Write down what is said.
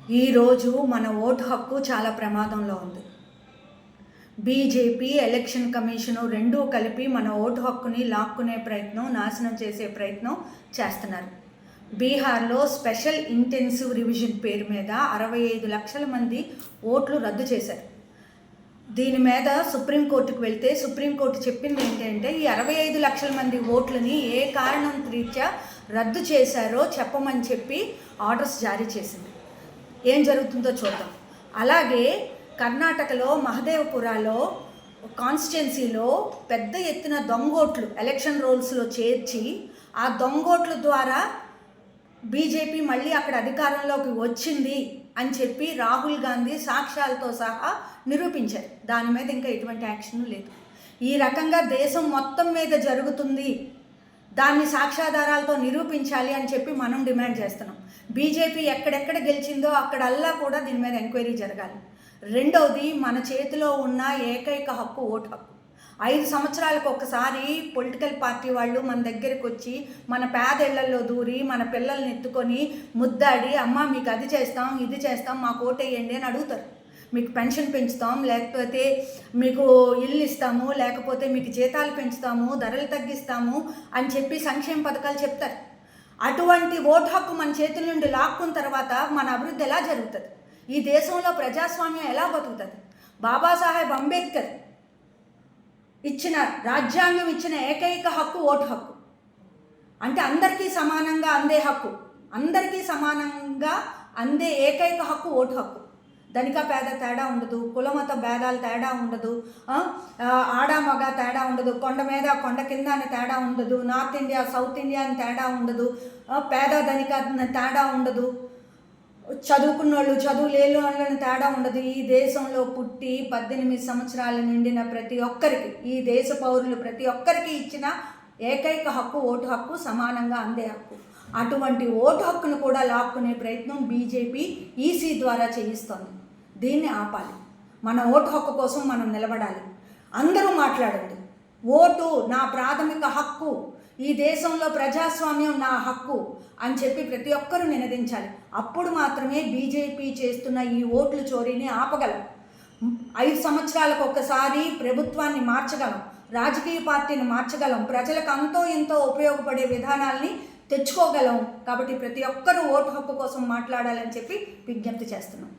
ఈరోజు మన ఓటు హక్కు చాలా ప్రమాదంలో ఉంది. బీజేపీ, ఎలక్షన్ కమిషను రెండూ కలిపి మన ఓటు హక్కుని లాక్కునే ప్రయత్నం, నాశనం చేసే ప్రయత్నం చేస్తున్నారు. బీహార్లో స్పెషల్ ఇంటెన్సివ్ రివిజన్ పేరు మీద 65 లక్షల మంది ఓట్లు రద్దు చేశారు. దీని మీద సుప్రీంకోర్టుకు వెళ్తే సుప్రీంకోర్టు చెప్పింది ఏంటంటే ఈ 65 లక్షల మంది ఓట్లని ఏ కారణం రీత్యా రద్దు చేశారో చెప్పమని చెప్పి ఆర్డర్స్ జారీ చేసింది. ఏం జరుగుతుందో చూద్దాం. అలాగే కర్ణాటకలో మహదేవపురాలో కాన్స్టిట్యున్సీలో పెద్ద ఎత్తున దొంగోట్లు ఎలక్షన్ రోల్స్లో చేర్చి ఆ దొంగోట్ల ద్వారా బీజేపీ మళ్ళీ అక్కడ అధికారంలోకి వచ్చింది అని చెప్పి రాహుల్ గాంధీ సాక్ష్యాలతో సహా నిరూపించారు. దాని మీద ఇంకా ఎటువంటి యాక్షన్ లేదు. ఈ రకంగా దేశం మొత్తం మీద జరుగుతుంది, దాన్ని సాక్ష్యాధారాలతో నిరూపించాలి అని చెప్పి మనం డిమాండ్ చేస్తున్నాం. బీజేపీ ఎక్కడెక్కడ గెలిచిందో అక్కడల్లా కూడా దీని మీద ఎంక్వైరీ జరగాలి. రెండవది, మన చేతిలో ఉన్న ఏకైక హక్కు ఓటు హక్కు. 5 సంవత్సరాలకు ఒకసారి పొలిటికల్ పార్టీ వాళ్ళు మన దగ్గరికి వచ్చి మన పేదళ్లలో దూరి మన పిల్లల్ని ఎత్తుకొని ముద్దాడి, అమ్మ మీకు అది చేస్తాం ఇది చేస్తాం మాకు ఓటేయండి అని అడుగుతారు. మీకు పెన్షన్ పెంచుతాం, లేకపోతే మీకు ఇల్లు ఇస్తాము, లేకపోతే మీకు జీతాలు పెంచుతాము, ధరలు తగ్గిస్తాము అని చెప్పి సంక్షేమ పథకాలు చెప్తారు. అటువంటి ఓటు హక్కు మన చేతుల నుండి లాక్కున్న తర్వాత మన అభివృద్ధి ఎలా జరుగుతుంది? ఈ దేశంలో ప్రజాస్వామ్యం ఎలా బతుకుతుంది? బాబాసాహెబ్ అంబేద్కర్ ఇచ్చిన రాజ్యాంగం ఇచ్చిన ఏకైక హక్కు ఓటు హక్కు. అంటే అందరికీ సమానంగా అందే హక్కు, అందరికీ సమానంగా అందే ఏకైక హక్కు ఓటు హక్కు. ధనిక పేద తేడా ఉండదు, కులమత భేదాలు తేడా ఉండదు, ఆడ మగ తేడా ఉండదు, కొండ మీద కొండ కింద అని తేడా ఉండదు, నార్త్ ఇండియా సౌత్ ఇండియా అని తేడా ఉండదు, పేద ధనిక తేడా ఉండదు, చదువుకున్నోళ్ళు చదువు లేని వాళ్ళని తేడా ఉండదు. ఈ దేశంలో పుట్టి 18 సంవత్సరాల నిండిన ప్రతి ఒక్కరికి, ఈ దేశ పౌరులు ప్రతి ఒక్కరికి ఇచ్చిన ఏకైక హక్కు ఓటు హక్కు, సమానంగా అందే హక్కు. అటువంటి ఓటు హక్కును కూడా లాక్కునే ప్రయత్నం బీజేపీ ఈసీ ద్వారా చేయిస్తోంది. దీన్ని ఆపాలి. మన ఓటు హక్కు కోసం మనం నిలబడాలి. అందరూ మాట్లాడండి. ఓటు నా ప్రాథమిక హక్కు, ఈ దేశంలో ప్రజాస్వామ్యం నా హక్కు అని చెప్పి ప్రతి ఒక్కరూ నినదించాలి. అప్పుడు మాత్రమే బీజేపీ చేస్తున్న ఈ ఓట్ల చోరీని ఆపగలం. 5 సంవత్సరాలకు ఒకసారి ప్రభుత్వాన్ని మార్చగలం, రాజకీయ పార్టీని మార్చగలం, ప్రజలకు అంతో ఎంతో ఉపయోగపడే విధానాల్ని తెచ్చుకోగలం. కాబట్టి ప్రతి ఒక్కరూ ఓటు హక్కు కోసం మాట్లాడాలని చెప్పి విజ్ఞప్తి చేస్తున్నాం.